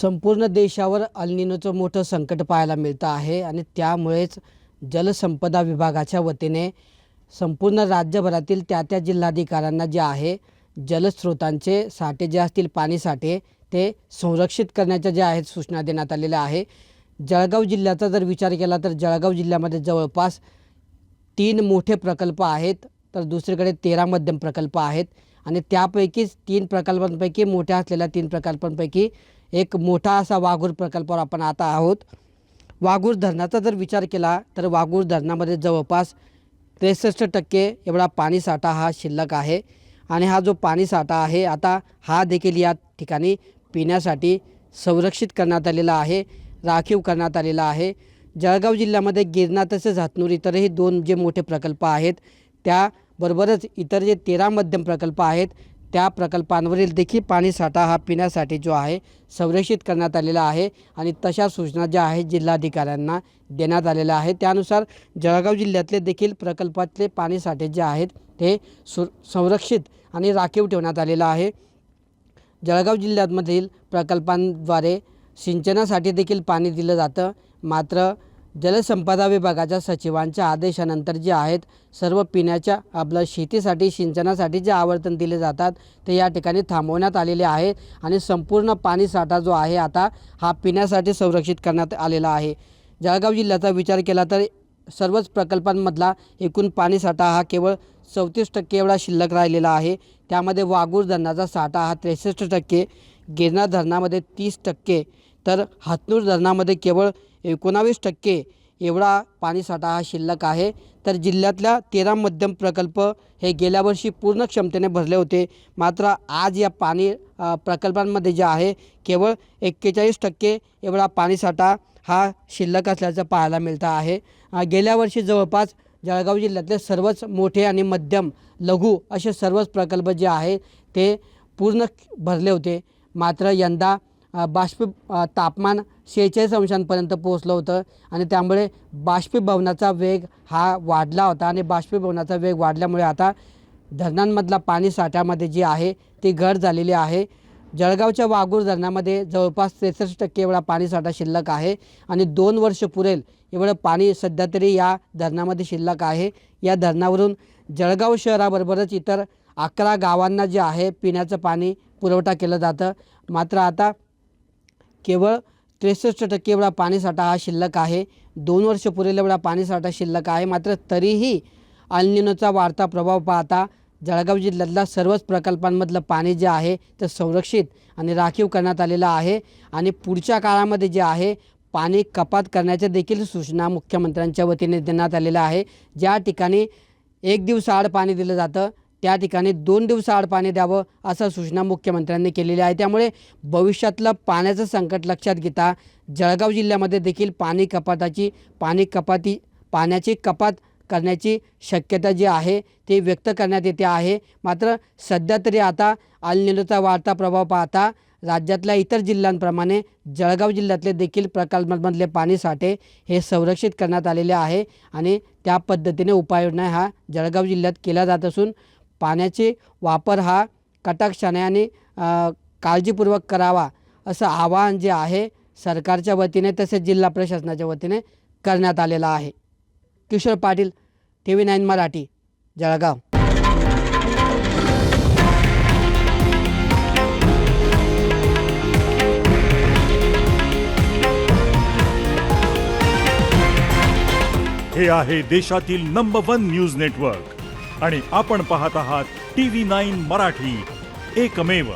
संपूर्ण देशावर अल निनोचं मोठं संकट पाहायला मिळतं आहे आणि त्यामुळेच जलसंपदा विभागाच्या वतीने संपूर्ण राज्यभरातील त्या जिल्हाधिकाऱ्यांना जे आहे जलस्रोतांचे साठे जे असतील पाणी साठे ते संरक्षित करण्याच्या जे आहेत सूचना देण्यात आलेल्या आहे। जळगाव जिल्ह्याचा जर विचार केला तर जळगाव जिल्ह्यामध्ये जवळपास 3 मोठे प्रकल्प आहेत तर दुसरीकडे 13 मध्यम प्रकल्प आहेत आणि त्यापैकीच 3 प्रकल्पांपैकी मोठ्या असलेल्या 3 प्रकल्पांपैकी एक मोठा असा वाघूर प्रकल्पावर आपण आता आहोत। वाघूर धरणाचा जर विचार केला तर वाघूर धरणामध्ये जवळपास 63% एवढा पाणी साठा हा शिल्लक आहे आणि हा जो पाणी साठा आहे आता हा देखील या ठिकाणी पिण्यासाठी संरक्षित करण्यात आलेला आहे, राखीव करण्यात आलेला आहे। जळगाव जिल्ह्यामध्ये गिरणा तसेच हातनूर इतरही 2 जे मोठे प्रकल्प आहेत त्याबरोबरच इतर जे 13 मध्यम प्रकल्प आहेत त्या प्रकल्पांवरील देखील पाणी साठा हा पिण्यासाठी जो आहे संरक्षित करण्यात आलेला आहे आणि तशा सूचना ज्या आहेत जिल्हाधिकाऱ्यांना देण्यात आलेल्या आहेत। त्यानुसार जळगाव जिल्ह्यातले देखील प्रकल्पातले पाणी साठे जे आहेत ते संरक्षित आणि राखीव ठेवण्यात आलेलं आहे। जळगाव जिल्ह्यामधील प्रकल्पांद्वारे सिंचनासाठी देखील पाणी दिलं जातं, मात्र जलसंपदा विभागाच्या सचिवांच्या आदेशानंतर जे आहेत सर्व पिण्याच्या आपलं शेतीसाठी सिंचनासाठी जे आवर्तन दिले जातात ते या ठिकाणी थांबवण्यात आलेले आहे आणि संपूर्ण पाणी साठा जो आहे आता हा पिण्यासाठी संरक्षित करण्यात आलेला आहे। जळगाव जिल्ह्याचा विचार केला तर सर्वच प्रकल्पांमधला एकूण पाणी साठा हा केवळ 34% एवढा शिल्लक राहिलेला आहे। त्यामध्ये वाघूर धरणाचा साठा हा 63%, गिरणा धरणामध्ये 30% तर हातनूर धरणामध्ये केवळ 19% एवढा पाणी साठा हा शिल्लक आहे। तर जिल्ह्यातल्या 13 मध्यम प्रकल्प हे गेल्या वर्षी पूर्ण क्षमतेने भरले होते, मात्र आज या पाणी प्रकल्पांमध्ये जे आहे केवळ 41% एवढा पाणी साठा हा शिल्लक असल्याचं पाहायला मिळतं आहे। गेल्या वर्षी जवळपास जळगाव जिल्ह्यातले सर्वच मोठे आणि मध्यम लघु असे सर्वच प्रकल्प जे आहे ते पूर्ण भरले होते, मात्र यंदा तापमान 46 अंशांपर्यंत पोहोचलं होतं आणि त्यामुळे बाष्पीभवनाचा वेग हा वाढला होता आणि बाष्पीभवनाचा वेग वाढल्यामुळे आता धरणांमधला पाणी साठ्यामध्ये जी आहे ती घट झालेली आहे। जळगावच्या वाघूर धरणामध्ये जवळपास 63% एवढा पाणी साठा शिल्लक आहे आणि 2 वर्ष पुरेल एवढं पाणी सध्या तरी या धरणामध्ये शिल्लक आहे। या धरणावरून जळगाव शहराबरोबरच इतर 11 गावांना जे आहे पिण्याचं पाणी पुरवठा केलं जातं, मात्र आता केवळ 63% एवढा पाणी साठा हा शिल्लक आहे। 2 वर्ष पुरेल एवढा पाणी साठा शिल्लक आहे, मात्र तरीही अल निनोचा वाढता प्रभाव पाहता जळगाव जिल्ह्यातल्या सर्वच प्रकल्पांमधलं पाणी जे आहे ते संरक्षित आणि राखीव करण्यात आलेलं आहे आणि पुढच्या काळामध्ये जे आहे पाणी कपात करण्याच्या देखील सूचना मुख्यमंत्र्यांच्या वतीने देण्यात आलेल्या आहे। ज्या ठिकाणी 1 दिवसाआड पाणी दिलं जातं त्या ठिकाणी 2 दिवसाआड पाणी द्यावं असा सूचना मुख्यमंत्र्यांनी केलेली आहे। त्यामुळे भविष्यातलं पाण्याचं संकट लक्षात घेता जळगाव जिल्ह्यामध्ये देखील पाण्याची कपात करण्याची शक्यता जी आहे ती व्यक्त करण्यात येते आहे। मात्र सध्या तरी आता अल निनोचा वाढता प्रभाव पाहता राज्यातल्या इतर जिल्ह्यांप्रमाणे जळगाव जिल्ह्यातले देखील प्रकल्पांमधले पाणी साठे हे संरक्षित करण्यात आलेले आहे आणि त्या पद्धतीने उपाययोजना हा जळगाव जिल्ह्यात केला जात असून पाण्याचे वापर हा कटाक्षाने आणि काळजीपूर्वक करावा असं आवाहन जे आहे सरकारच्या वतीने तसेच जिल्हा प्रशासनाच्या वतीने करण्यात आलेलं आहे। किशोर पाटील, TV9 मराठी, जळगाव। हे आहे देशातील नंबर 1 न्यूज नेटवर्क आणि आपण पाहत आहात TV9 मराठी, एकमेव।